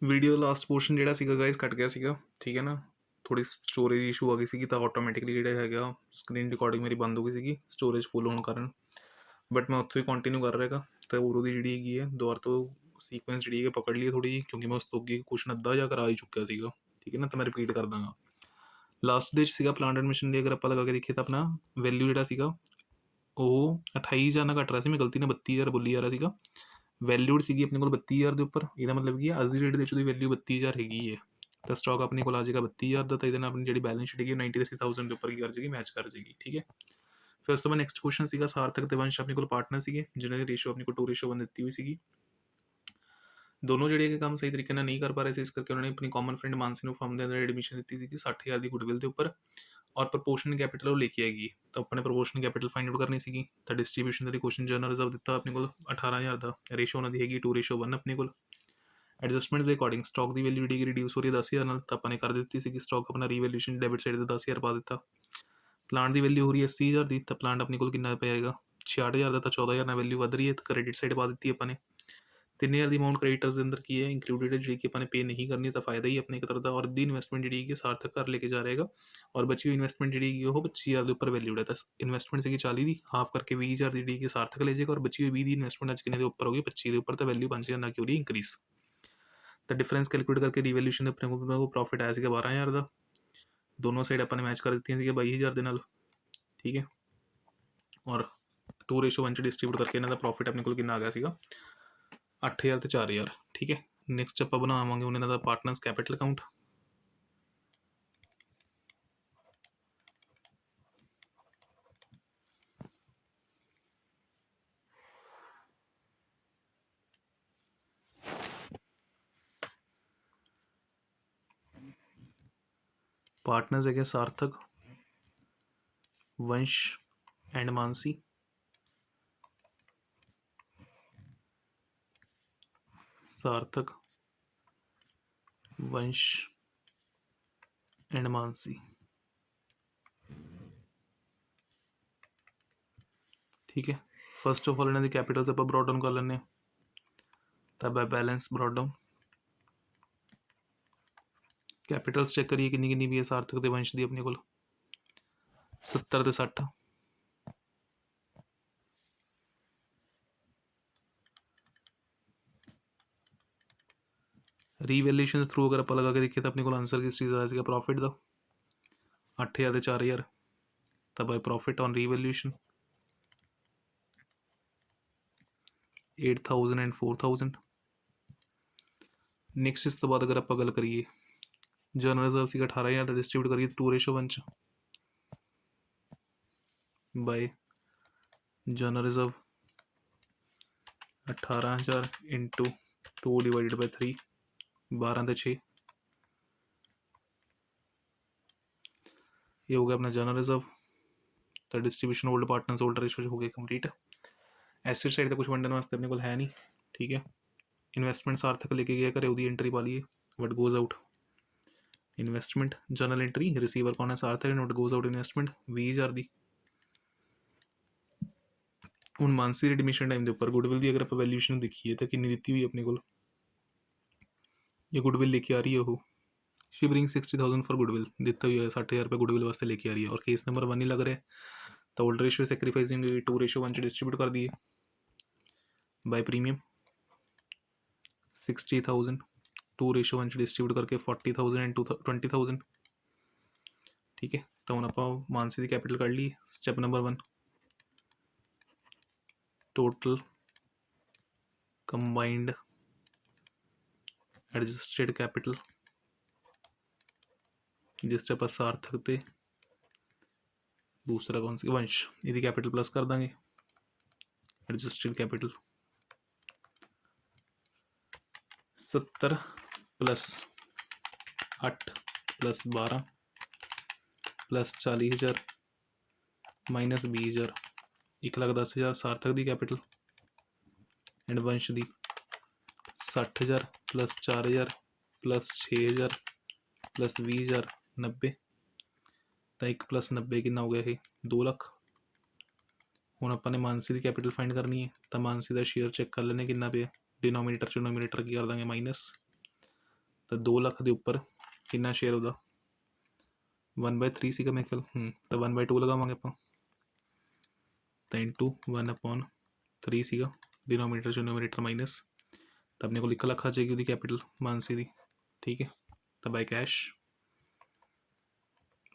Video last portion ਜਿਹੜਾ ਸੀਗਾ guys ਕੱਟ ਗਿਆ ਸੀਗਾ, ਠੀਕ ਹੈ ਨਾ। ਥੋੜੀ ਸਟੋਰੇਜ ਇਸ਼ੂ ਆ ਗਈ ਸੀਗੀ, ਤਾਂ ਆਟੋਮੈਟਿਕਲੀ ਜਿਹੜਾ ਹੈਗਾ ਸਕਰੀਨ ਰਿਕਾਰਡਿੰਗ ਮੇਰੀ ਬੰਦ ਹੋ ਗਈ ਸੀਗੀ ਸਟੋਰੇਜ ਫੁੱਲ ਹੋਣ ਕਾਰਨ। ਬਟ ਮੈਂ ਉੱਥੋਂ ਹੀ ਕੰਟੀਨਿਊ ਕਰ ਰਿਹਾ ਤਾਂ ਉਰੋਂ ਦੀ ਜਿਹੜੀ ਹੈਗੀ ਹੈ ਦੁਬਾਰਾ ਤੋਂ ਸੀਕੁਐਂਸ ਜਿਹੜੀ ਹੈ ਪਕੜ ਲਈ ਥੋੜੀ ਜਿਹੀ, ਕਿਉਂਕਿ ਮੈਂ ਉਸ ਤੋਂ ਅੱਗੇ ਕੁਛ ਅੱਧਾ ਜਿਹਾ ਕਰਾ ਹੀ ਚੁੱਕਿਆ ਸੀਗਾ, ਠੀਕ ਹੈ ਨਾ। ਤਾਂ ਮੈਂ ਰਿਪੀਟ ਕਰ ਦਾਂਗਾ। ਲਾਸਟ ਦੇ 'ਚ ਸੀਗਾ ਪਲਾਂਟ ਐਡਮਿਸ਼ਨ ਦੀ, ਅਗਰ ਆਪਾਂ ਲਗਾ ਕੇ ਦੇਖੀਏ ਤਾਂ ਆਪਣਾ ਵੈਲਿਊ ਜਿਹੜਾ ਸੀਗਾ ਉਹ 28,000 ਨਾਲ ਘੱਟ ਰਿਹਾ ਸੀ। ਮੈਂ ਗਲਤੀ ਨਾਲ 32,000 ਬੋਲੀ ਜਾ ਰਿਹਾ ਸੀਗਾ। ਵੈਲਿਊਡ ਸੀਗੀ ਆਪਣੇ ਕੋਲ 32,000 ਦੇ ਉੱਪਰ। ਇਹਦਾ ਮਤਲਬ ਕੀ ਹੈ, ਅੱਜ ਦੀ ਡੇਟ ਦੇ ਵਿੱਚ ਉਹਦੀ ਵੈਲਿਊ 32,000 ਹੈਗੀ ਹੈ। ਤਾਂ ਸਟਾਕ ਆਪਣੇ ਕੋਲ ਆ ਜਾਏਗਾ 32,000 ਦਾ, ਤਾਂ ਇਹਦੇ ਨਾਲ ਆਪਣੀ ਜਿਹੜੀ ਬੈਲੈਂਸ ਸ਼ੀਟ ਹੈਗੀ 93,000 ਦੇ ਉੱਪਰ ਕੀ ਕਰ ਜਾਏਗੀ, ਮੈਚ ਕਰ ਜਾਏਗੀ, ਠੀਕ ਹੈ। ਫਿਰ ਉਸ ਤੋਂ ਬਾਅਦ ਨੈਕਸਟ ਕੁਐਸਚਨ ਸੀਗਾ ਸਾਰਥਕ ਤੇ ਵੰਸ਼ ਆਪਣੇ ਕੋਲ ਪਾਰਟਨਰ ਸੀਗੇ, ਜਿਨ੍ਹਾਂ ਦੀ ਰੇਸ਼ੋ ਆਪਣੀ ਕੋਲ 2:1 ਦਿੱਤੀ ਹੋਈ ਸੀਗੀ। ਦੋਨੋਂ ਜਿਹੜੇ ਕਿ ਕੰਮ ਸਹੀ ਤਰੀਕੇ ਨਾਲ ਨਹੀਂ ਕਰ ਪਾ ਰਹੇ ਸੀ, ਇਸ ਕਰਕੇ ਉਹਨਾਂ ਨੇ ਆਪਣੀ ਕਾਮਨ ਫਰੈਂਡ ਮਾਨਸੀ ਨੂੰ ਫਰਮ ਦੇ ਅੰਦਰ ਐਡਮਿਸ਼ਨ ਦਿੱਤੀ ਸੀਗੀ 60,000 ਦੀ ਗੁੱਡਵਿਲ ਦੇ ਉੱਪਰ, ਔਰ ਪ੍ਰਪੋਰਸ਼ਨਲ ਕੈਪੀਟਲ ਉਹ ਲੈ ਕੇ ਆਏਗੀ। ਤਾਂ ਆਪਾਂ ਨੇ ਪ੍ਰਪੋਰਸ਼ਨਲ ਕੈਪੀਟਲ ਫਾਈਂਡ ਆਊਟ ਕਰਨੀ ਸੀਗੀ। ਤਾਂ ਡਿਸਟ੍ਰੀਬਿਊਸ਼ਨ ਦਾ ਕੁਐਸਚਨ ਜਨਰਲ ਰਿਜ਼ਰਵ ਦਿੱਤਾ ਆਪਣੇ ਕੋਲ 18,000 ਦਾ, ਰੇਸ਼ੋ ਉਹਨਾਂ ਦੀ ਹੈਗੀ 2:1 ਆਪਣੇ ਕੋਲ। ਐਡਜਸਟਮੈਂਟਸ ਦੇ ਅਕੋਰਡਿੰਗ ਸਟਾਕ ਦੀ ਵੈਲਿਊ ਜਿਹੜੀ ਰਿਡਿਊਸ ਹੋ ਰਹੀ ਹੈ 10,000 ਨਾਲ, ਤਾਂ ਆਪਾਂ ਨੇ ਕਰ ਦਿੱਤੀ ਸੀਗੀ ਸਟਾਕ ਆਪਣਾ ਰੀਵੈਲਿਊਸ਼ਨ ਡੈਬਿਟ ਸਾਈਡ ਤੇ 10,000 ਪਾ ਦਿੱਤਾ। ਪਲਾਂਟ ਦੀ ਵੈਲਿਊ ਹੋ ਰਹੀ ਹੈ 80,000 ਦੀ, ਤਾਂ ਪਲਾਂਟ ਆਪਣੇ ਕੋਲ ਕਿੰਨਾ ਪਏਗਾ 66,000 ਦਾ, ਤਾਂ 14,000 ਨਾਲ ਵੈਲਿਊ ਵੱਧ ਰਹੀ ਹੈ, ਤਾਂ ਕ੍ਰੈਡਿਟ ਸਾਈਡ ਪਾ ਦਿੱਤੀ ਆਪਾਂ ਨੇ। 3,000 ਦੀ ਅਮਾਊਂਟ ਕ੍ਰੈਡੀਟਰਸ ਦੇ ਅੰਦਰ ਕੀ ਹੈ ਇੰਕਲੂਡਿਡ, ਜਿਹੜੀ ਕਿ ਆਪਾਂ ਨੇ ਪੇ ਨਹੀਂ ਕਰਨੀ, ਤਾਂ ਫਾਇਦਾ ਹੀ ਆਪਣੇ ਇੱਕ ਤਰ੍ਹਾਂ ਦਾ। ਔਰ ਦੀ ਇਨਵੈਸਟਮੈਂਟ ਜਿਹੜੀ ਹੈਗੀ ਸਾਰਥਕ ਘਰ ਲੈ ਕੇ ਜਾ ਰਹੇਗਾ, ਔਰ ਬਚੀ ਹੋਈ ਇਨਵੈਸਟਮੈਂਟ ਜਿਹੜੀ ਹੈਗੀ ਉਹ 25,000 ਦੇ ਉੱਪਰ ਵੈਲਿਊਡ ਹੈ। ਤਾਂ ਇਨਵੈਸਟਮੈਂਟ ਸੀਗੀ 40 ਦੀ, ਹਾਫ ਕਰਕੇ 20,000 ਦੀ ਜਿਹੜੀ ਕਿ ਸਾਰਥਕ ਲੈ ਜਾਏਗਾ, ਔਰ ਬਚੀ ਹੋਈ 20 ਦੀ ਇਨਵੈਸਟਮੈਂਟ ਅੱਜ ਕਿੰਨੇ ਦੇ ਉੱਪਰ ਹੋ ਗਈ 25 ਦੇ ਉੱਪਰ, ਤਾਂ ਵੈਲਿਊ 5,000 ਨਾਲ ਕਿਉਂ ਰਹੀ ਇੰਕਰੀਜ਼। ਤਾਂ ਡਿਫਰੈਂਸ ਕੈਲਕੂਲੇਟ ਕਰਕੇ ਰੀਵੈਲਿਊਸ਼ਨ ਆਪਣੇ ਕੋਲ ਪ੍ਰੋਫਿਟ ਆਇਆ ਸੀਗਾ 12,000 ਦਾ। ਦੋਨੋਂ ਸਾਈਡ ਆਪਾਂ ਨੇ ਮੈਚ ਕਰ ਦਿੱਤੀਆਂ ਸੀਗੀਆਂ 22,000 ਦੇ ਨਾਲ, ਠੀਕ ਹੈ। ਔਰ 2:1 'ਚ ਡਿਸਟ੍ਰੀਬਿਊਟ ਕਰਕੇ ਇਹਨਾਂ ਦਾ ਪ੍ਰੋਫਿਟ ਆਪਣੇ ਕੋਲ ਕਿੰਨਾ ਆ ਗਿਆ ਸੀਗਾ 8,000 ਤੇ 4,000, ਠੀਕ ਹੈ। ਨੈਕਸਟ ਆਪਾਂ ਬਣਾਵਾਂਗੇ ਹੁਣ ਇਹਨਾਂ ਦਾ ਪਾਰਟਨਰਸ ਕੈਪੀਟਲ ਅਕਾਊਂਟ। ਪਾਰਟਨਰਸ ਹੈਗੇ ਸਾਰਥਕ, ਵੰਸ਼ ਐਂਡ ਮਾਨਸੀ। ਸਾਰਥਕ, ਵੰਸ਼ ਐਂਡ ਮਾਨਸੀ, ਠੀਕ ਹੈ। ਫਸਟ ਆਫ ਆਲ ਇਹਨਾਂ ਦੀ ਕੈਪੀਟਲਸ ਆਪਾਂ ਬਰੋਡ ਡਾਊਨ ਕਰ ਲੈਂਦੇ ਹਾਂ। ਤਾਂ by balance brought down capitals check ਕਰੀਏ ਕਿੰਨੀ ਕਿੰਨੀ ਵੀ ਹੈ ਸਾਰਥਕ ਦੇ ਵੰਸ਼ ਦੀ ਆਪਣੇ ਕੋਲ 70 ਤੇ 60। ਰੀਵੈल्यूएशन ਦੇ ਥਰੂ ਅਗਰ ਆਪਾਂ ਲਗਾ ਕੇ ਦੇਖੀਏ ਤਾਂ ਆਪਣੇ ਕੋਲ ਆਂਸਰ ਕਿਸ ਚੀਜ਼ ਆਇਆ ਸੀਗਾ ਪ੍ਰੋਫਿਟ ਦਾ 8,000 ਤੇ 4,000। ਤਾਂ ਬਾਈ ਪ੍ਰੋਫਿਟ ਔਨ ਰੀਵੈल्यूएशन 8,000 ਐਂਡ 4,000। ਨੈਕਸਟ ਇਸ ਤੋਂ ਬਾਅਦ ਅਗਰ ਆਪਾਂ ਗੱਲ ਕਰੀਏ ਜਨਰਲ ਰਿਜ਼ਰਵ ਸੀਗਾ 18,000 ਦਾ, ਡਿਸਟ੍ਰੀਬਿਊਟ ਕਰੀਏ 2:1 'ਚ ਬਾਈ ਜਨਰਲ ਰਿਜ਼ਰਵ 18,000 ਇੰਟੂ 2/3 12 ਤੇ 6। ये हो गया अपना जनरल रिजर्व। तो distribution old partners old ratio हो गए कंप्लीट। एसिड साइड तो कुछ वंडन वास्ते अपने को है नहीं, ठीक है। इन्वेस्टमेंट सार्थक लेके गया करे उसकी एंट्री पा लीए, what goes out investment general entry receiver कौन है सार्थक and what goes out investment 20,000 की। हूँ मानसी एडमिशन टाइम के उपर गुडविल की अगर आप वैल्यूएशन देखिए तो कितनी दी हुई अपने को, ये गुडविल लेके आ रही है वो शिवरिंग 60,000 फॉर गुडविल दिता हुआ है 60,000 रुपये गुडविल वास्ते लेके आ रही है। और केस नंबर 1 ही लग रहा है, तो ओल्ड रेशियो सेक्रीफाइसिंग 2:1 डिस्ट्रीब्यूट कर दिए बाय प्रीमियम 60,000 2:1 डिस्ट्रीब्यूट करके 40,000 एंड 20,000, ठीक है। तो हम आप मानसी की कैपिटल कर ली। Step number 1 total combined adjusted capital, जिस आप सार्थक ते दूसरा कौन सी वंश, यदि कैपिटल प्लस कर देंगे adjusted capital 70 plus 8 plus 12 plus 40,000 minus 20,000 1,10,000 सार्थक की कैपिटल एंड वंश की 60,000 प्लस 4,000 प्लस 6,000 प्लस 20,000 90। तो 1 प्लस 90 कितना हो गया है 2 लाख। हूँ अपने मानसी की कैपिटल फाइंड करनी है, तो मानसी का शेयर चेक कर लेने कितना पे डिनोमीनेटर च नोमीनेटर की कर देंगे माइनस ਤਾਂ 2 ਲੱਖ ਦੇ ਉੱਪਰ ਕਿੰਨਾ ਸ਼ੇਅਰ ਉਹਦਾ 1/3 ਸੀਗਾ ਮੇਰੇ ਖਿਆਲ, ਤਾਂ 1/2 ਲਗਾਵਾਂਗੇ ਆਪਾਂ, ਤਾਂ ਇੰਟੂ 1/3 ਸੀਗਾ, डिनोमिनेटर से न्यूमरेटर माइनस, तो अपने को 1 ਲੱਖ ਆ ਜਾਏਗੀ ਉਹਦੀ ਕੈਪੀਟਲ ਮਾਨਸੀ ਦੀ। ਠੀਕ ਹੈ, ਤਾਂ ਬਾਈ ਕੈਸ਼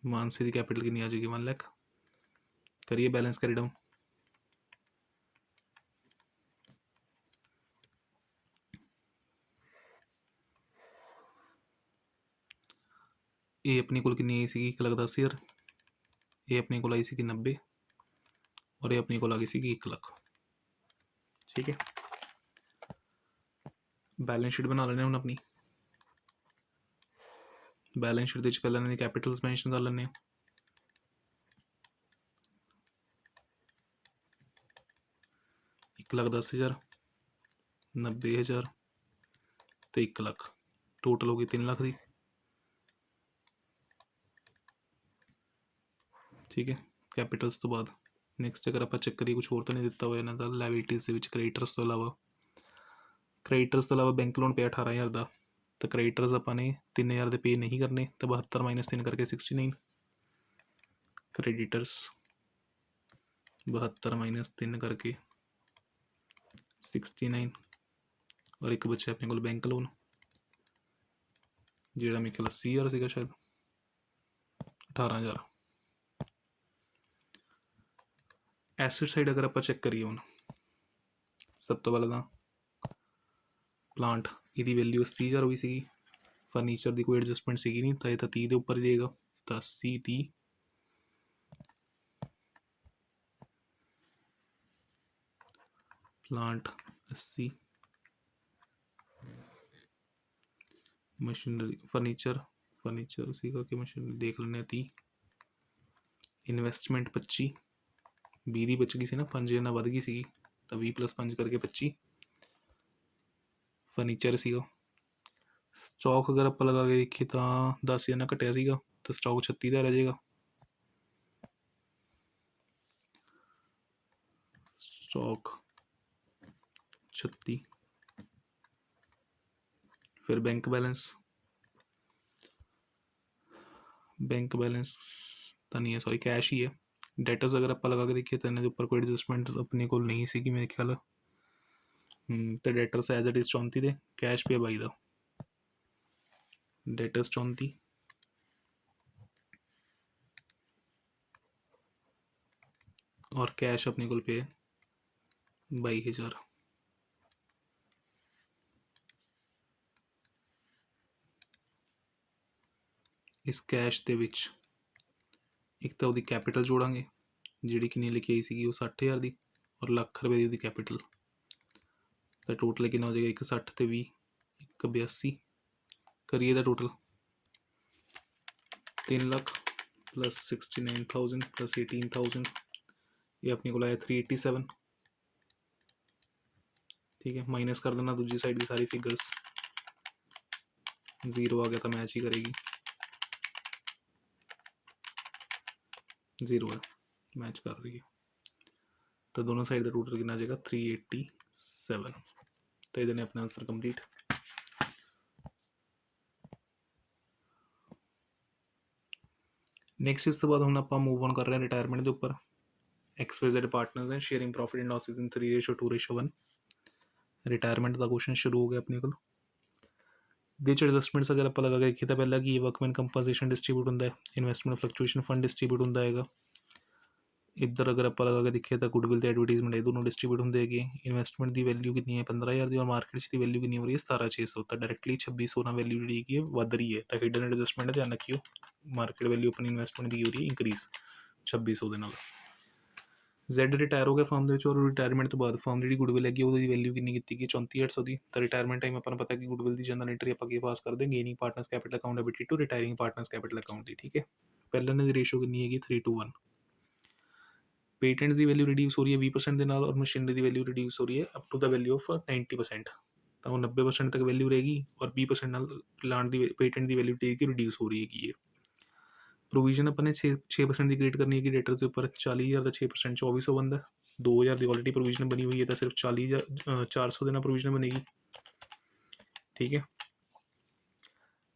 ਮਾਨਸੀ ਦੀ ਕੈਪੀਟਲ ਕਿੰਨੀ ਆ ਜਾਏਗੀ 1 ਲੱਖ। ਕਰੀਏ बैलेंस कैरी डाउन। ਇਹ अपने को कितनी आई सी 1,10,000, ये अपने को आई सी 90, और ये अपने को आ गई सी 1 ਲੱਖ। ठीक है, बैलेंस शीट बना लेने हम अपनी। बैलेंस शीट पहले इन्होंने कैपिटल्स मैंशन कर लेने। 1,10,000, 90,000 तो 1 ਲੱਖ, टोटल हो गई 3 ਲੱਖ की। ठीक है, कैपिटल्स तो बाद नैक्सट अगर आप चेक करिए कुछ होर तो नहीं दिता हुआ इन्हों का लाइबिलिटीज़ के क्रेडिटर्स तो इलावा। क्रेडिटर्स तो इलावा बैंक लोन पे 18,000 का, तो क्रेडिटर्स अपने 3,000 पे नहीं करने, तो 72 माइनस 3 करके 69। क्रेडिटर्स 72 माइनस 3 करके 69, और एक बच्चा अपने को बैंक लोन जोड़ा मेरे ख्याल 80,000 सीगा शायद, 18,000। एसिड साइड अगर आप चेक करिए हम, सब तो पहले प्लांट यदी वैल्यू 80,000 हुई सी, फर्नीचर की कोई एडजस्टमेंट सी नहीं, तो यह तो 30 के उपर जाएगा, तो 80 30, प्लांट 80, मशीनरी फर्नीचर सीगा कि मशीनरी देख लें 30, इन्वेस्टमेंट 25, 20 की बच गई सी ना, 5 ना वध गई सी, तो 20 + 5 करके 25 फर्नीचर सीगा। स्टॉक अगर आप लगा के देखिए तो 10,000 ना घटिया सीगा, तो स्टॉक 36 का रह जाएगा। स्टॉक 36, फिर बैंक बैलेंस तो नहीं है, सॉरी कैश ही है। डेटर्स अगर आप लगा के देखिए तो इन्होंने उपर कोई एडजस्टमेंट अपने को नहीं सी मेरे ख्याल, तो डेटर्स एज इट इज 34 दे, कैश पे 22 का, डेटर्स 34 और कैश अपने को पे 22,000। इस कैश के विच एक तो वो कैपिटल जोड़ांगे जी कि लिखी आई सी 60,000 की, और लाख रुपये की कैपिटल, तो टोटल कि हो जाएगा 1 60 तो 20, 1 82, करिए तो टोटल 3 लाख प्लस 69,000 प्लस 18,000, ये अपने को आया 387। ठीक है, माइनस कर देना दूसरी साइड की सारी फिगर्स, 0 आ गया तो मैच ही करेगी, 0 है मैच कर रही है, तो दोनों साइड का टोटल कितना आ जाएगा 387। तो ये अपना आंसर कंप्लीट। नैक्सट इस तो बाद हम आप मूव ऑन कर रहे हैं रिटायरमेंट के उपर। XYZ पार्टनर्स हैं, sharing profit and losses in 3:2:1। Retirement का क्वेश्चन शुरू हो गया अपने को। विच एडजस्टमेंट्स अगर आप लगा के देखिए तो पहला कि वर्कमैन कंपनसेशन डिस्ट्रीब्यूट होंगे, इन्वेस्टमेंट फ्लक्चुएशन फंड डिस्ट्रीब्यूट होंगे, इधर अगर आप लगा के देखिए तो गुडविल तो एडवर्टाइजमेंट ये दोनों डिस्ट्रीब्यूट होंगे। इन्वेस्टमेंट की वैल्यू कितनी है 15,000 की, और मार्केट की वैल्यू कितनी हो रही है 17,600, तो डायरेक्टली 2600 ना वैल्यू जी वध रही है, तो हिडन एडजस्टमेंट ध्यान रखियो, मार्केट वैल्यू अपनी इन्वेस्टमेंट की हो रही है इंक्रीज 2600 के नाल। Z रिटायर हो गया फर्म के, और रिटायरमेंट तो बाद फर्म जी गुडविल हैगी वो वैल्यू कितनी की 34,800 की, तो रिटायरमेंट टाइम अपना पता कि गुडविल की जनरल एंट्री आप पास कर दें, gaining partners capital account ability to retiring partners capital account की। ठीक है, पहले इन्होंने रेशो कितनी है 3:1। पेटेंट्स की वैल्यू रिड्यूस हो रही है 20% के नाल, और मशीनरी की वैल्यू रिड्यूस हो रही है up to the value of 90%, तो 90% तक वैल्यू रहेगी, और 20% नाल प्लांट की पेटेंट की वैल्यू रिड्यूस हो रही है। प्रोविजन अपने 6% की क्रिएट करनी है कि डेटर्स के उपर 40,000 का 6% 2400 बनता, 2,000 की ऑलरेडी प्रोविजन बनी हुई है, तो सिर्फ 40,000 400 देना प्रोविजन बनेगी। ठीक है,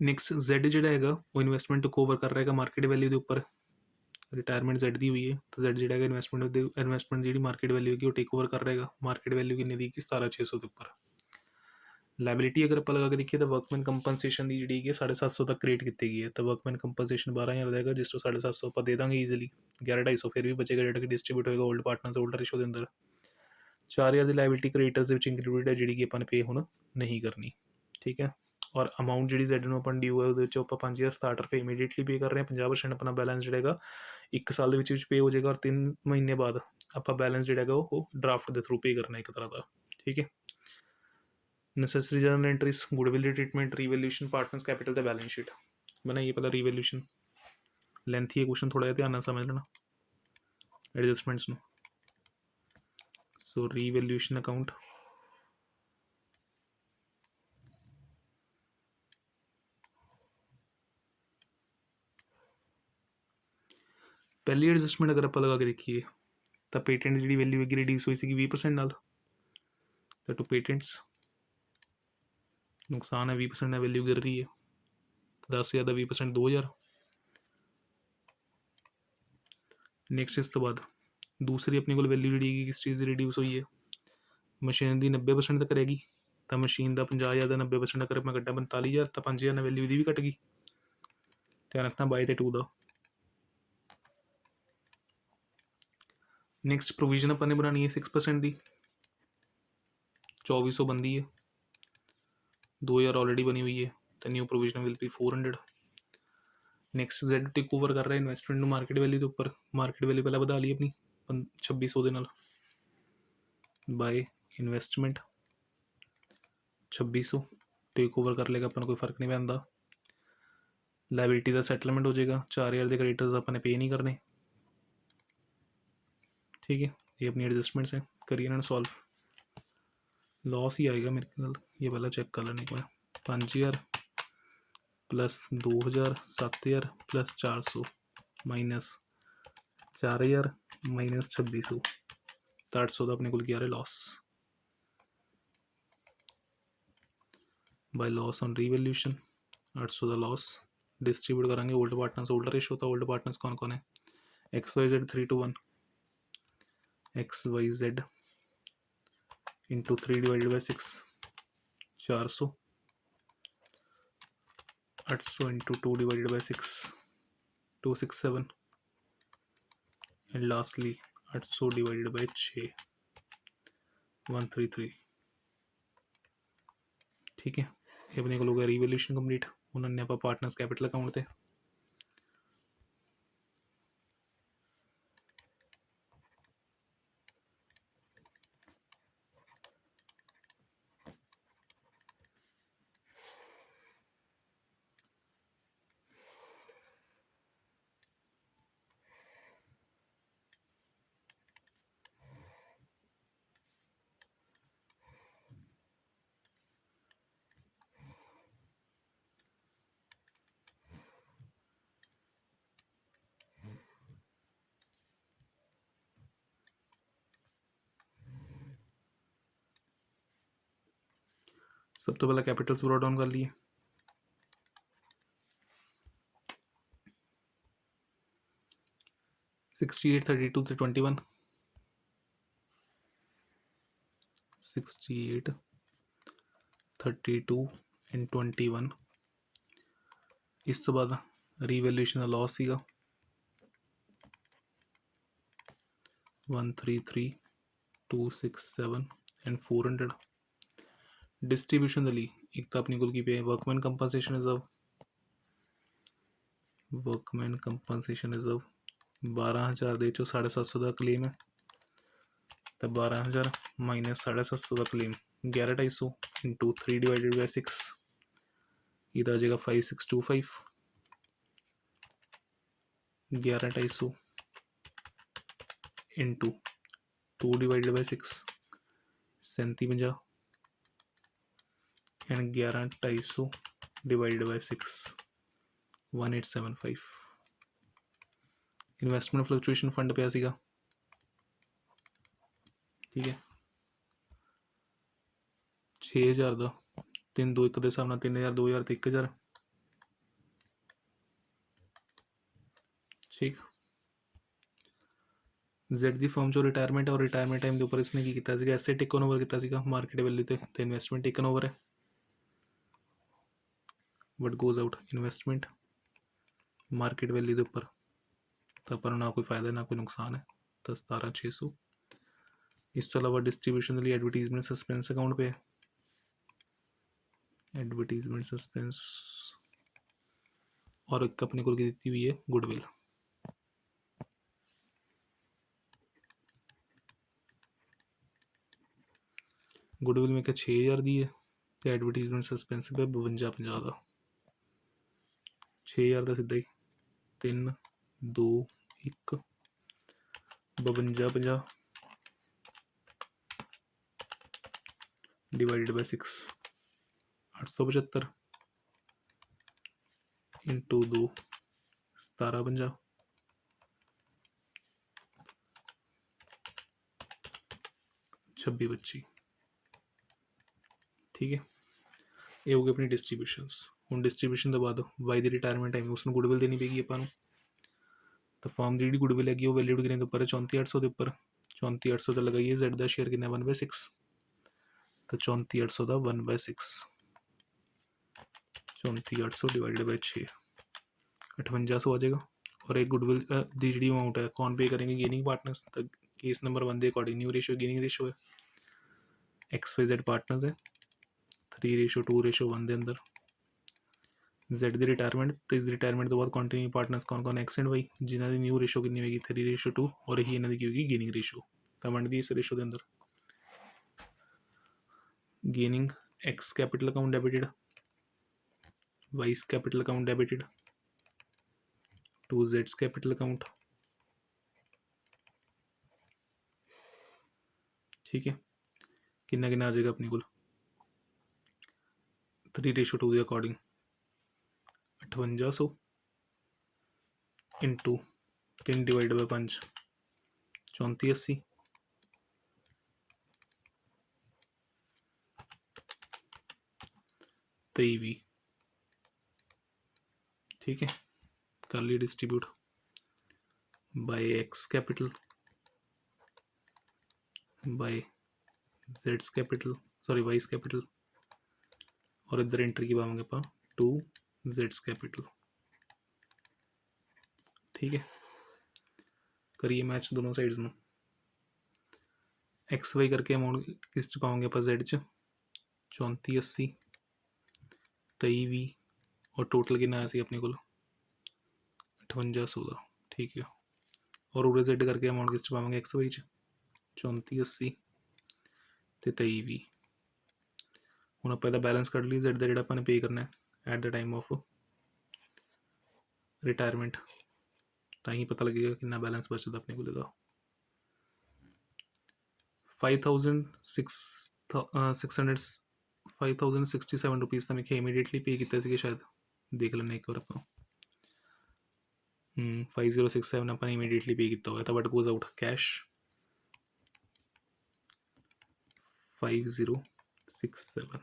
ਨੈਕਸਟ Z ਜਿਹੜਾ ਹੈਗਾ ਉਹ ਇਨਵੈਸਟਮੈਂਟ ਕਵਰ ਕਰ ਰਿਹਾ ਹੈਗਾ ਮਾਰਕੀਟ ਵੈਲਿਊ ਦੇ ਉੱਪਰ, ਰਿਟਾਇਰਮੈਂਟ Z ਦੀ ਹੋਈ ਹੈ ਤਾਂ Z ਜਿਹੜਾ ਹੈਗਾ ਇਨਵੈਸਟਮੈਂਟ ਜਿਹੜੀ ਮਾਰਕੀਟ ਵੈਲਿਊ ਹੈਗੀ ਉਹ ਟੇਕ ਓਵਰ ਕਰ ਰਹੇਗਾ। ਮਾਰਕੀਟ ਵੈਲਿਊ ਕਿੰਨੀ ਦੀ ਕਿ 17,600 ਦੇ ਉੱਪਰ। ਲਾਇਬਿਲਿਟੀ ਅਗਰ ਆਪਾਂ ਲਗਾ ਕੇ ਦੇਖੀਏ ਤਾਂ ਵਰਕਮੈਨ ਕੰਪਨਸੇਸ਼ਨ ਦੀ ਜਿਹੜੀ ਹੈਗੀ 750 ਤੱਕ ਕ੍ਰੀਏਟ ਕੀਤੀ ਗਈ ਹੈ, ਤਾਂ ਵਰਕਮੈਨ ਕੰਪਨਸੇਸ਼ਨ 12,000 ਦਾ ਹੈਗਾ, ਜਿਸ ਤੋਂ 750 ਆਪਾਂ ਦੇ ਦਾਂਗੇ ਈਜ਼ੀਲੀ। 11,250 ਫਿਰ ਵੀ ਬਚੇਗਾ ਜਿਹੜਾ ਕਿ ਡਿਸਟ੍ਰੀਬਿਊਟ ਹੋਏਗਾ ਓਲਡ ਪਾਰਟਨਰਸ ਓਲਡ ਰੇਸ਼ੋ ਦੇ ਅੰਦਰ। 4,000 ਦੀ ਲਾਇਬਿਲਿਟੀ ਕ੍ਰੀਏਟਰਸ ਦੇ ਵਿੱਚ ਇੰਕਲੂਡਡ ਹੈ ਜਿਹੜੀ ਕਿ ਆਪਾਂ ਨੇ ਪੇ ਹੁਣ ਨਹੀਂ ਕਰਨੀ, ਠੀਕ ਹੈ। ਔਰ ਅਮਾਊਂਟ ਜਿਹੜੀ Z ਨੂੰ ਆਪਾਂ ਡਿਊ ਹੈ ਉਹਦੇ ਵਿੱਚ ਆਪਾਂ 5,000 ਸਟਾਰਟ ਰੁਪਏ ਇਮੀਡੀਏਟਲੀ ਪੇ ਕਰ ਰਹੇ ਹਾਂ। 50% ਆਪਣਾ ਬੈਲੈਂਸ ਜਿਹੜਾ ਹੈਗਾ 1 ਸਾਲ ਦੇ ਵਿੱਚ ਪੇ ਹੋ ਜਾਏਗਾ, ਔਰ 3 ਮਹੀਨੇ ਬਾਅਦ ਆਪਾਂ ਬੈਲੈਂਸ ਜਿਹੜਾ ਹੈਗਾ ਉਹ ਡਰਾਫਟ ਦੇ ਥਰੂ ਪੇ ਕਰਨਾ ਇੱਕ ਤਰ੍ਹਾਂ ਦਾ, ਠੀਕ ਹੈ। Necessary general entries, goodwill treatment, revaluation, partners capital the balance sheet बनाइए। पहला रीवैल्यूएशन लेंथी है क्वेश्चन, थोड़ा ध्यान ਨਾਲ समझ लेना एडजस्टमेंट्स ਨੂੰ। सो रीवैल्यूएशन अकाउंट पहली एडजस्टमेंट अगर ਆਪਾਂ ਲਗਾ ਕੇ ਦੇਖੀਏ ਤਾਂ ਪੇਟੈਂਟ ਜਿਹੜੀ ਵੈਲਿਊ ਹੈਗੀ ਰਿਡਿਊਸ ਹੋਈ ਸੀਗੀ 20% ਨਾਲ, ਤਾਂ ਟੂ ਪੇਟੈਂਟਸ ਨੁਕਸਾਨ ਹੈ 20% ਨਾਲ ਵੈਲਿਊ ਗਿਰ ਰਹੀ ਹੈ। 10,000 ਦਾ 20% 2,000। ਨੈਕਸਟ ਇਸ ਤੋਂ ਬਾਅਦ ਦੂਸਰੀ ਆਪਣੇ ਕੋਲ ਵੈਲਿਊ ਜਿਹੜੀ ਹੈਗੀ ਕਿਸ ਚੀਜ਼ ਦੀ ਰਿਡਿਊਸ ਹੋਈ ਹੈ, ਮਸ਼ੀਨ ਦੀ 90% ਤੱਕ ਰਹੇਗੀ, ਤਾਂ ਮਸ਼ੀਨ ਦਾ 50,000 ਦਾ 90% ਅਗਰ ਮੈਂ ਕੱਢਾਂ 45,000, ਤਾਂ 5,000 ਨਾਲ ਵੈਲਿਊ ਦੀ ਵੀ ਘਟ ਗਈ। ਧਿਆਨ ਰੱਖਣਾ ਬਾਈ ਤੇ 2 ਦਾ। ਨੈਕਸਟ ਪ੍ਰੋਵੀਜ਼ਨ ਆਪਾਂ ਨੇ ਬਣਾਉਣੀ ਹੈ 6% ਦੀ, 2,400 ਬਣਦੀ ਹੈ, 2,000 ਆਲਰੇਡੀ ਬਣੀ ਹੋਈ ਹੈ, ਤਾਂ new provision will be 400। Next Z take over ਕਰ ਰਿਹਾ ਇਨਵੈਸਟਮੈਂਟ ਨੂੰ ਮਾਰਕੀਟ ਵੈਲਿਊ ਦੇ ਉੱਪਰ। ਮਾਰਕੀਟ ਵੈਲਿਊ ਪਹਿਲਾਂ ਵਧਾ ਲਈ ਆਪਣੀ 2,600 ਦੇ ਨਾਲ, ਬਾਏ ਇਨਵੈਸਟਮੈਂਟ 2,600 ਟੇਕ ਓਵਰ ਕਰ ਲੇਗਾ, ਆਪਾਂ ਨੂੰ ਕੋਈ ਫਰਕ ਨਹੀਂ ਪੈਂਦਾ। ਲਾਇਬਿਲਿਟੀ ਦਾ ਸੈਟਲਮੈਂਟ ਹੋ ਜਾਏਗਾ, 4,000 ਦੇ ਕ੍ਰੈਡੀਟਰਸ ਆਪਾਂ ਨੇ ਪੇ ਨਹੀਂ ਕਰਨੇ, ठीक है। ये अपनी एडजस्टमेंट्स हैं, करिए इन्होंने सॉल्व। लॉस ही आएगा मेरे ख्याल, ये वाला चेक कर लेने को है। 5,000 प्लस 2,000 7,000 प्लस 400 माइनस 4,000 माइनस 2,600, तो 800 का अपने को क्या रहा loss by loss on revaluation. 800 का लॉस डिस्ट्रीब्यूट करेंगे ओल्ड पार्टनर्स ओल्ड रेशो, तो ओल्ड पार्टनर्स कौन कौन है, XYZ 3:1 XYZ into 3 divided by 6 400, 800 into 2 divided by 6 267, and lastly 800 divided by 6 133, ठीक है। ये अपने को होगा रीवैल्यूएशन कंप्लीट। उन्होंने आप पार्टनर्स कैपिटल अकाउंट से सब तो पहले कैपिटल्स ब्रॉट डाउन कर लिए। $68 32 to 21 68 32 and 21। इस तो बाद रीवैल्यूएशन का लॉस सीगा 133 267 and 400। डिस्ट्रीब्यूशन दे एक तो अपनी कोल की पे workman compensation reserve, workman compensation reserve 12,000 दे चो 750 का क्लेम है, तो 12,000 माइनस 750 का क्लेम 11,250 इंटू 3 डिवाइडेड बाई 6, ये आ जाएगा 5,625। 11,250 into 2 divided by 6 3750, and 11,250 divided by 6 1875। Investment fluctuation fund पे सीगा, ठीक है 6,000 का 3 2 1 के हिसाब ਨਾਲ 3,000 2,000 ਤੇ 1,000 ठीक। Z ਦੀ ਫਰਮ 'ਚੋਂ ਰਿਟਾਇਰਮੈਂਟ ਔਰ ਰਿਟਾਇਰਮੈਂਟ ਟਾਈਮ ਦੇ ਉੱਪਰ ਇਸਨੇ ਕੀ ਕੀਤਾ ਸੀਗਾ, ਐਸੇਟ ਟੇਕਨ ਓਵਰ ਕੀਤਾ ਸੀਗਾ ਮਾਰਕੀਟ ਵੈਲਿਊ ਤੇ ਇਨਵੈਸਟਮੈਂਟ ਟੇਕਨ ਓਵਰ ਹੈ। What goes out investment market value ਦੇ ਉੱਪਰ, ਤਾਂ ਆਪਾਂ ਨੂੰ ਨਾ ਕੋਈ ਫਾਇਦਾ ਨਾ ਕੋਈ ਨੁਕਸਾਨ ਹੈ, ਤਾਂ 17,600। ਇਸ ਤੋਂ ਇਲਾਵਾ ਡਿਸਟਰੀਬਿਊਸ਼ਨ ਦੇ ਲਈ ਐਡਵਰਟੀਜ਼ਮੈਂਟ ਸਸਪੈਂਸ ਅਕਾਊਂਟ ਪਿਆ, ਐਡਵਰਟੀਜ਼ਮੈਂਟ ਸਸਪੈਂਸ, ਔਰ ਇੱਕ ਆਪਣੇ ਕੋਲ ਕੀ ਦਿੱਤੀ ਹੋਈ ਹੈ ਗੁੱਡਵਿਲ। ਗੁੱਡਵਿਲ ਮੈਂ ਕਿਹਾ 6,000 ਦੀ ਹੈ, ਤੇ ਐਡਵਰਟੀਜ਼ਮੈਂਟ ਸਸਪੈਂਸ ਪਿਆ 52,50 ਦਾ। 6,000 ਦਾ ਸਿੱਧਾ ਹੀ 3 2 1 52,50 डिवाइडेड बाय 6 875 इंटू 2 1750 26-25। ठीक है, ये हो गई अपनी डिस्ट्रीब्यूशनस। ਹੁਣ ਡਿਸਟਰੀਬਿਊਸ਼ਨ ਤੋਂ ਬਾਅਦ ਵਾਈ ਦੀ ਰਿਟਾਇਰਮੈਂਟ ਟਾਈਮ ਉਸ ਨੂੰ ਗੁੱਡਵਿਲ ਦੇਣੀ ਪਏਗੀ ਆਪਾਂ ਨੂੰ। ਤਾਂ ਫਾਰਮ ਦੀ ਜਿਹੜੀ ਗੁੱਡਵਿਲ ਹੈਗੀ ਉਹ ਵੈਲਿਊਡ ਕਿੰਨੇ ਦੇ ਉੱਪਰ ਹੈ 34,800 ਦੇ ਉੱਪਰ। 34,800 ਦਾ ਲਗਾਈਏ, ਜ਼ੈਡ ਦਾ ਸ਼ੇਅਰ ਕਿੰਨਾ 1/6, ਤਾਂ 34,800 ਦਾ 1/6, 34,800 डिवाइडेड बाई 6 5800 आ जाएगा। और एक गुडविल की जी अमाउंट है कौन पे करेंगे, गेनिंग पार्टनर्स। तो केस नंबर 1 के according new ratio gaining ratio है, XYZ पार्टनर्स है 3:2:1 के अंदर। Z की रिटायरमेंट, तो इस रिटायरमेंट तो बाद कंटिन्यू पार्टनर्स कौन कौन X एंड Y, जिन्होंने न्यू रेशो कितनी होगी 3:2, और यही इन्हों की होगी गेनिंग रेशो। तो वंड दी इस रेशो के अंदर gaining X capital account debited, Y's capital account debited to Z's capital account. ठीक है, कितना कितना आ जाएगा अपने को 3:2 के अकॉर्डिंग 5800 इंटू 3 डिवाइड बाय 5 3480 23। ठीक है, कर लिए distribute by x capital by Jades capital, sorry vice capital, और इधर एंट्री की पाएंगे आप 2 जेड्स कैपिटल। ठीक है, करिए मैच दोनों साइड्स में। एक्स वाई करके अमाउंट किस च पाओगे आप जेड च 3480 23 और टोटल कितना आया सी अपने को 5800 का। ठीक है, और उरे जेड करके अमाउंट किस च पावांगे एक्स वाई च 3480 तो 23। ਹੁਣ ਆਪਾਂ ਇਹਦਾ बैलेंस ਕੱਢ ਲਈ जेड ਦਾ ਜਿਹੜਾ ਆਪਾਂ ਨੇ पे करना है at the time of retirement, ਤਾਂ ਹੀ पता लगेगा कितना बैलेंस बचता अपने को। ਇਹਦਾ 5,667 रुपीज़ ਤਾਂ मैं इमीडिएटली पे किया ਸੀ शायद, देख लेने एक बार ਆਪਾਂ। 5067 ਆਪਾਂ ਨੇ इमीडिएटली पे किया हुआ था, but goes out cash 5067।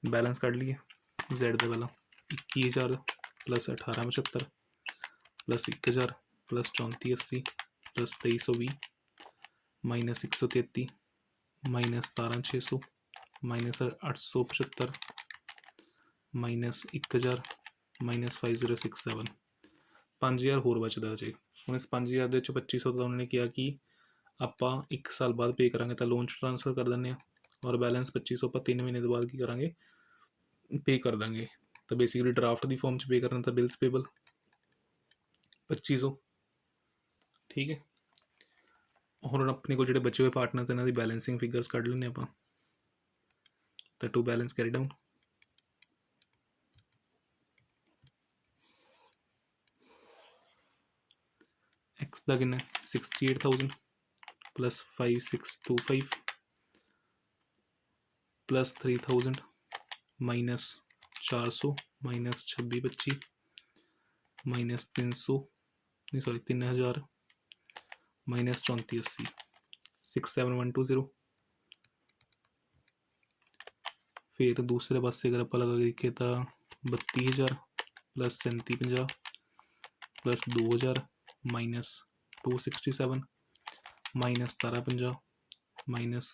Balance cut लिए जेड दे वाला 21,000 plus 1875 plus 1,000 plus 3480 plus 2320 minus 133 minus 17,600 minus 875 minus 1,000 minus 5067 5,000 होर बचता जी। ਹੁਣ ਇਸ 5,000 ਦੇ ਵਿੱਚ 2500 ਦਾ ਉਹਨਾਂ ਨੇ ਕਿਹਾ ਕਿ ਆਪਾਂ 1 ਸਾਲ ਬਾਅਦ पे ਕਰਾਂਗੇ, ਤਾਂ ਲੋਨ 'ਚ ट्रांसफर कर ਦਿੰਦੇ ਹਾਂ, और बैलेंस 2500 ਆਪਾਂ 3 ਮਹੀਨੇ ਤੋਂ ਬਾਅਦ ਕੀ ਕਰਾਂਗੇ पे कर देंगे। तो बेसिकली ड्राफ्ट की फॉर्म पे करना था बिल्स पेबल 2500। ठीक है, और अपने को जो बचे हुए पार्टनर्स इन्हों की बैलेंसिंग फिगर्स कढ़ लें आप। तो to balance carry down X का कितना 68,000 plus 5,625 plus 3,000 minus 400 minus 2625 minus 300 नहीं सॉरी 3,000 माइनस 3480 67120। फिर दूसरे पासे अगर आप लगा देखें तो 32,000 plus 3750 plus 2000 minus 267 minus 1750 minus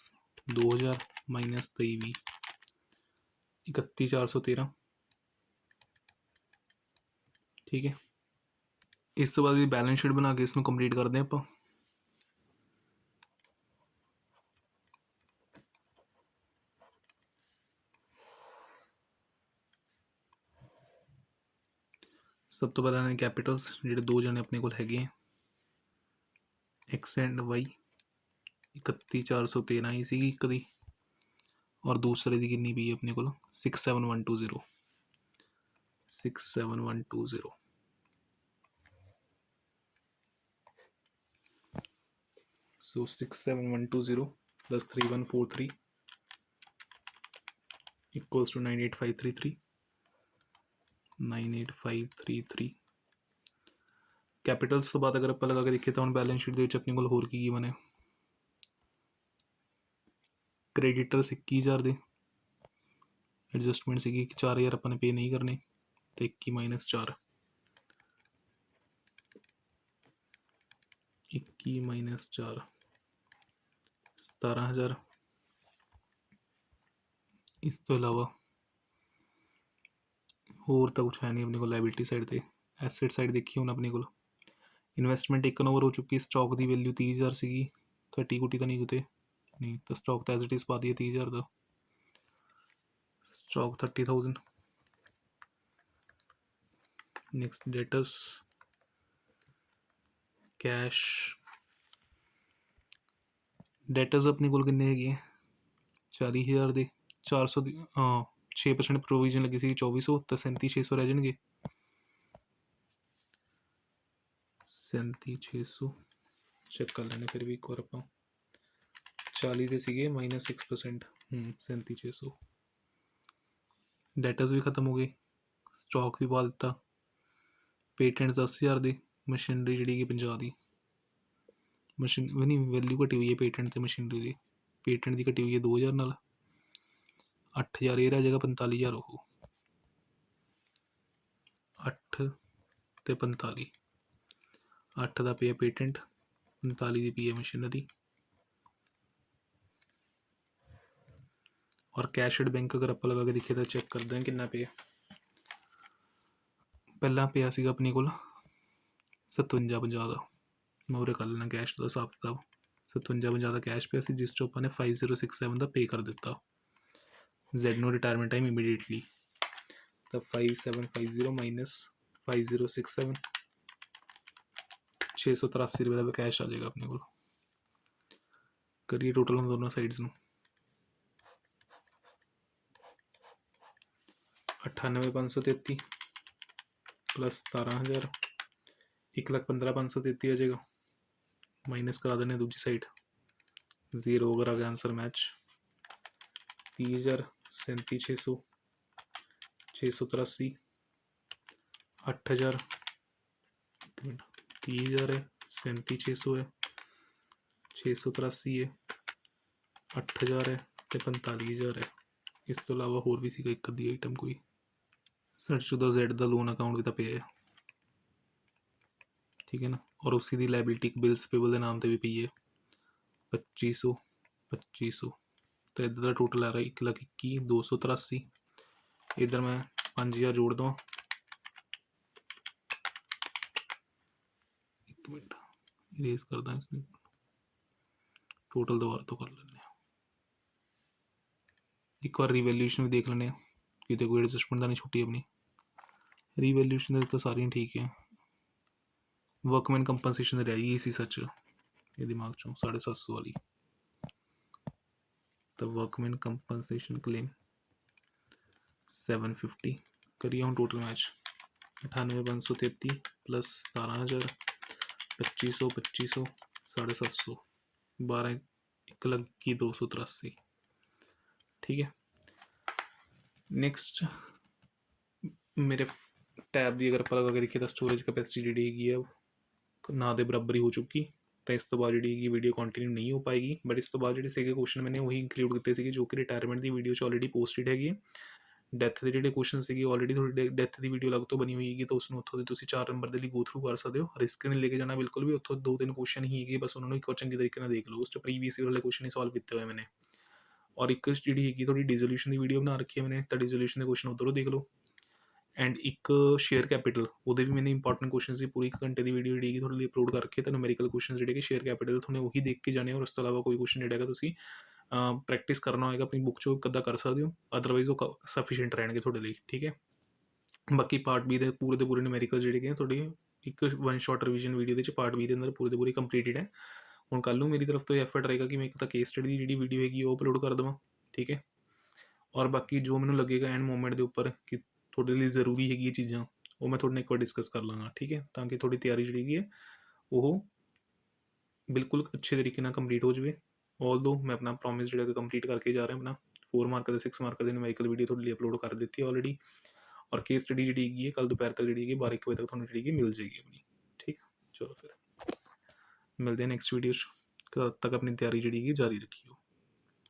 2000 minus 23 31413। ठीक है, इस तो बाद बैलेंस शीट बना के इसमें कंप्लीट करते हैं आप। सब तो पहले कैपिटल्स ਜਿਹੜੇ ਦੋ ਜਣੇ ਆਪਣੇ ਕੋਲ ਹੈਗੇ ਆ x ਐਂਡ y 31413 ਹੀ ਸੀਗੀ ਇੱਕ ਦੀ, ਔਰ ਦੂਸਰੇ ਦੀ ਕਿੰਨੀ ਪਈ ਆਪਣੇ ਕੋਲ 67120 67120। So 67120 plus 3143 equals to 98533 98533। Capitals तो बात अगर आप लगा के देखिए तो हम बैलेंस शीट ਦੇ ਵਿੱਚ ਆਪਣੇ ਕੋਲ ਹੋਰ ਕੀ ਬਣੇ ਕ੍ਰੈਡੀਟਰਸ 21000 ਦੇ ਐਡਜਸਟਮੈਂਟ ਸੀਗੀ ਕਿ 4000 ਆਪਾਂ ਨੇ ਪੇ ਨਹੀਂ ਕਰਨੇ ਤੇ 21 ਮਾਈਨਸ 4 21 ਮਾਈਨਸ 4 17000। ਇਸ ਤੋਂ ਇਲਾਵਾ ਹੋਰ ਤਾਂ ਕੁਛ ਹੈ ਨਹੀਂ ਆਪਣੇ ਕੋਲ ਲਾਇਬਿਲਿਟੀ ਸਾਈਡ ਤੇ। ਐਸੈਟ ਸਾਈਡ ਦੇਖੀ ਹੁਣ ਆਪਣੇ ਕੋਲ ਇਨਵੈਸਟਮੈਂਟ ਟੇਕਨ ਓਵਰ ਹੋ ਚੁੱਕੀ, ਸਟਾਕ ਦੀ ਵੈਲਿਊ 30000 ਸੀਗੀ, ਘਟੀ ਘੁਟੀ ਤਾਂ ਨਹੀਂ ਕਿਤੇ ਨਹੀਂ, ਤਾਂ ਸਟਾਕ ਤਾਂ ਐਜ਼ ਇਟ ਇਜ਼ ਪਾ ਦਈਏ 30000 ਦਾ, stock 30000। Next debts cash, debts ਆਪਣੇ ਕੋਲ ਕਿੰਨੇ ਹੈਗੇ 40000 ਦੇ 400 ਦੀ 6% ਪ੍ਰੋਵੀਜ਼ਨ ਲੱਗੀ ਸੀ 2400, ਤਾਂ 37600 ਰਹਿ ਜਾਣਗੇ 37600। ਚੈੱਕ ਕਰ ਲੈਣੇ ਫਿਰ ਵੀ ਇੱਕ ਵਾਰ ਆਪਾਂ, 40 ਦੇ ਸੀਗੇ ਮਾਈਨਸ 6%, 37600। ਡੇਟਸ ਵੀ ਖਤਮ ਹੋ ਗਏ, ਸਟਾਕ ਵੀ ਪਾ ਦਿੱਤਾ, ਪੇਟੈਂਟ 10000 ਦੀ, ਮਸ਼ੀਨਰੀ ਜਿਹੜੀ ਕਿ 50 ਦੀ, ਮਸ਼ੀਨ ਨਹੀਂ ਵੈਲਿਊ ਘਟੀ ਹੋਈ ਹੈ ਪੇਟੈਂਟ ਅਤੇ ਮਸ਼ੀਨਰੀ ਦੀ, ਪੇਟੈਂਟ ਦੀ ਘਟੀ ਹੋਈ ਹੈ 2000 ਨਾਲ, 8000 ਇਹ ਰਹਿ ਜਾਏਗਾ, 45000 ਉਹ 8 ਤੇ 45, 8 ਦਾ ਪਿਆ ਪੇਟੈਂਟ, 45 ਦੀ ਪਈ ਹੈ ਮਸ਼ੀਨਰੀ। ਔਰ ਕੈਸ਼ ਐਟ ਬੈਂਕ ਅਗਰ ਆਪਾਂ ਲਗਾ ਕੇ ਦੇਖੀਏ ਤਾਂ ਚੈੱਕ ਕਰਦੇ ਹਾਂ ਕਿੰਨਾ ਪਿਆ। ਪਹਿਲਾਂ ਪਿਆ ਸੀਗਾ ਆਪਣੇ ਕੋਲ 5750 ਦਾ, ਮੈਂ ਉਰੇ ਕਰ ਲੈਣਾ ਕੈਸ਼ ਦਾ ਹਿਸਾਬ ਕਿਤਾਬ, 5750 ਦਾ ਕੈਸ਼ ਪਿਆ ਸੀ ਜਿਸ 'ਚੋਂ ਆਪਾਂ ਨੇ 5067 ਦਾ ਪੇ ਕਰ ਦਿੱਤਾ ਜ਼ੈਡ ਨੂੰ ਰਿਟਾਇਰਮੈਂਟ ਟਾਈਮ ਇਮੀਡੀਏਟਲੀ, ਤਾਂ 5750 ਮਾਈਨਸ 5067 683 ਰੁਪਏ ਦਾ ਕੈਸ਼ ਆ ਜਾਏਗਾ ਆਪਣੇ ਕੋਲ। ਕਰੀਏ ਟੋਟਲ ਹੁਣ ਦੋਨੋਂ ਸਾਈਡਸ ਨੂੰ, 98533 प्लस 17000 1,15,533 आ जाएगा, माइनस करा देने दूसरी साइड 0 अगर आ गया आंसर मैच। 30,000 37,600 683 8,000 30,000 है 37,600 है 683 है 8,000 है तो 45,000 है। इस तो इलावा होर भी सीगा एक अद्धी आइटम कोई 60 Z का लोन अकाउंट भी तो पे है, ठीक है ना, और उसी की लाइबिलिटी बिल्स पेबल के नाम से भी पई है 2500 2500। तो इधर का टोटल आ रहा है 1,21,283। इधर मैं 5000 जोड़ दूँ, एक मिनट इरेज कर दा इसमें, टोटल दोबारा तो कर लेने, एक बार रिवैल्यूएशन भी देख लेने कि कोई एडजस्टमेंट तो नहीं छुट्टी अपनी। रिवैल्यूएशन तो सारियां ठीक है, वर्कमैन कंपनसेशन रह गई इसी सच ये दिमाग चो 750 वाली, तो वर्कमैन कंपनसेशन क्लेम 750 करिए हम टोटल मैच 98,533 प्लस 17,000 2500 2500 750 12 1,21,283। ठीक है, नैक्सट मेरे टैब की अगर आप लगा के देखिए तो स्टोरेज कैपेसिटी जी है ना के बराबर ही हो चुकी, तो इस तो बाद जी वीडियो कंटिन्यू नहीं हो पाएगी। बट इस तो बाद जो क्वेश्चन मैंने वही इंक्लूड किए थे जो कि रिटायरमेंट की वीडियो ऑलरेडी पोस्टेड हैगी, ਡੈਥ ਦੇ ਜਿਹੜੇ ਕੁਐਸਚਨ ਸੀਗੇ ਆਲਰੇਡੀ ਤੁਹਾਡੀ ਡੈਥ ਦੀ ਵੀਡੀਓ ਅਲੱਗ ਤੋਂ ਬਣੀ ਹੋਈ ਹੈਗੀ, ਤਾਂ ਉਸਨੂੰ ਉੱਥੋਂ ਦੀ ਤੁਸੀਂ 4 ਨੰਬਰ ਦੇ ਲਈ ਗੋ ਥਰੂ ਕਰ ਸਕਦੇ ਹੋ। ਰਿਸਕ ਨਹੀਂ ਲੈ ਕੇ ਜਾਣਾ ਬਿਲਕੁਲ ਵੀ, ਉੱਥੋਂ 2-3 ਕੁਐਸਚਨ ਹੀ ਹੈਗੇ, ਬਸ ਉਹਨਾਂ ਨੂੰ ਇੱਕ ਵਾਰ ਚੰਗੇ ਤਰੀਕੇ ਨਾਲ ਦੇਖ ਲਓ, ਉਸ 'ਚ ਪ੍ਰੀਵੀਅਸ ਈਅਰ ਵਾਲੇ ਕੁਐਸਚਨ ਹੀ ਸੋਲਵ ਕੀਤੇ ਹੋਏ ਮੈਨੇ। ਔਰ ਇੱਕ ਜਿਹੜੀ ਹੈਗੀ ਤੁਹਾਡੀ ਡਿਸੋਲੂਸ਼ਨ ਦੀ ਵੀਡੀਓ ਬਣਾ ਰੱਖੀ ਹੈ ਮੈਨੇ, ਤਾਂ ਡਿਸੋਲੂਸ਼ਨ ਦੇ ਕੁਐਸਚਨ ਉੱਧਰੋਂ ਦੇਖ ਲਓ। ਐਂਡ ਇੱਕ ਸ਼ੇਅਰ ਕੈਪੀਟਲ, ਉਹਦੇ ਵੀ ਮੈਨੇ ਇੰਪੋਰਟੈਂਟ ਕੁਐਸਚਨ ਸੀ, ਪੂਰੀ 1 ਘੰਟੇ ਦੀ ਵੀਡੀਓ ਜਿਹੜੀ ਹੈਗੀ ਤੁਹਾਡੇ ਲਈ ਅਪਲੋਡ ਕਰ ਰੱਖੀ ਹੈ, ਤਾਂ ਨੂਮੈਰੀਕਲ ਕੁਐਸਚਨ ਜਿਹੜੇ ਕਿ ਸ਼ੇਅਰ ਕੈਪੀਟਲ ਤੁਹਾਨੂੰ ਉਹੀ ਦੇਖ ਕੇ ਜਾਣੇ, ਔਰ ਉਸ ਤੋਂ ਇਲਾਵਾ ਕੋਈ ਕੁਐਸਚਨ ਜਿਹੜਾ ਹੈਗਾ ਤੁਸੀਂ ਪ੍ਰੈਕਟਿਸ ਕਰਨਾ ਹੋਏਗਾ ਆਪਣੀ ਬੁੱਕ 'ਚੋਂ ਇੱਕ ਅੱਧਾ ਕਰ ਸਕਦੇ ਹੋ, ਅਦਰਵਾਈਜ਼ ਉਹ ਸਫੀਸ਼ੀਐਂਟ ਰਹਿਣਗੇ ਤੁਹਾਡੇ ਲਈ, ਠੀਕ ਹੈ। ਬਾਕੀ ਪਾਰਟ ਬੀ ਦੇ ਪੂਰੇ ਨੂਮੈਰੀਕਲ ਜਿਹੜੇ ਕਿ ਤੁਹਾਡੇ ਇੱਕ ਵਨ ਸ਼ਾਟ ਰਿਵੀਜ਼ਨ ਵੀਡੀਓ ਦੇ ਵਿੱਚ ਪਾਰਟ ਬੀ ਦੇ ਅੰਦਰ ਪੂਰੇ ਦੇ ਪੂਰੇ ਕੰਪਲੀਟਡ ਹੈ। ਹੁਣ ਕੱਲ੍ਹ ਨੂੰ ਮੇਰੀ ਤਰਫ ਤੋਂ ਐਫਰਟ ਰਹੇਗਾ ਕਿ ਮੈਂ ਇੱਕ ਤਾਂ ਕੇਸ ਸਟੱਡੀ ਦੀ ਜਿਹੜੀ ਵੀਡੀਓ ਹੈਗੀ ਉਹ ਅਪਲੋਡ ਕਰ ਦੇਵਾਂ, ਠੀਕ ਹੈ। ਔਰ ਬਾਕੀ ਜੋ ਮੈਨੂੰ ਲੱਗੇਗਾ ਐਂਡ ਮੂਮੈਂਟ ਦੇ ਉੱਪਰ ਕਿ ਤੁਹਾਡੇ ਲਈ ਜ਼ਰੂਰੀ ਹੈਗੀ ਇਹ ਚੀਜ਼ਾਂ, ਉਹ ਮੈਂ ਤੁਹਾਡੇ ਨਾਲ ਇੱਕ ਵਾਰ ਡਿਸਕਸ ਕਰ ਲਾਂਗਾ, ਠੀਕ ਹੈ, ਤਾਂ ਕਿ ਤੁਹਾਡੀ ਤਿਆਰੀ ਜਿਹੜੀ ਹੈਗੀ ਹੈ ਉਹ ਬਿਲਕੁਲ ਅੱਛੇ ਤਰੀਕੇ ਨਾਲ ਕੰਪਲੀਟ ਹੋ ਜਾਵੇ। ਆਲਦੋ ਮੈਂ ਆਪਣਾ ਪ੍ਰੋਮਿਸ ਜਿਹੜਾ ਕੰਪਲੀਟ ਕਰਕੇ ਜਾ ਰਿਹਾ, ਆਪਣਾ 4 ਮਾਰਕ ਦੇ 6 ਮਾਰਕ ਦੇ ਨੂਮੈਰੀਕਲ ਵੀਡੀਓ ਤੁਹਾਡੇ ਲਈ ਅਪਲੋਡ ਕਰ ਦਿੱਤੀ ਹੈ ਆਲਰੇਡੀ। ਔਰ ਕੇਸ ਸਟੱਡੀ ਜਿਹੜੀ ਹੈਗੀ ਹੈ ਕੱਲ੍ਹ ਦੁਪਹਿਰ ਤੱਕ ਜਿਹੜੀ ਹੈਗੀ 12-1 ਵਜੇ ਤੱਕ ਤੁਹਾਨੂੰ ਜਿਹੜੀ ਹੈਗੀ ਮਿਲ ਜਾਏਗੀ ਆਪਣੀ, ਠੀਕ। ਚਲੋ ਫਿਰ ਮਿਲਦੇ ਹਾਂ ਨੈਕਸਟ ਵੀਡੀਓ 'ਚ, ਤਦ ਤੱਕ ਆਪਣੀ ਤਿਆਰੀ ਜਿਹੜੀ ਹੈਗੀ ਜਾਰੀ ਰੱਖੀਏ।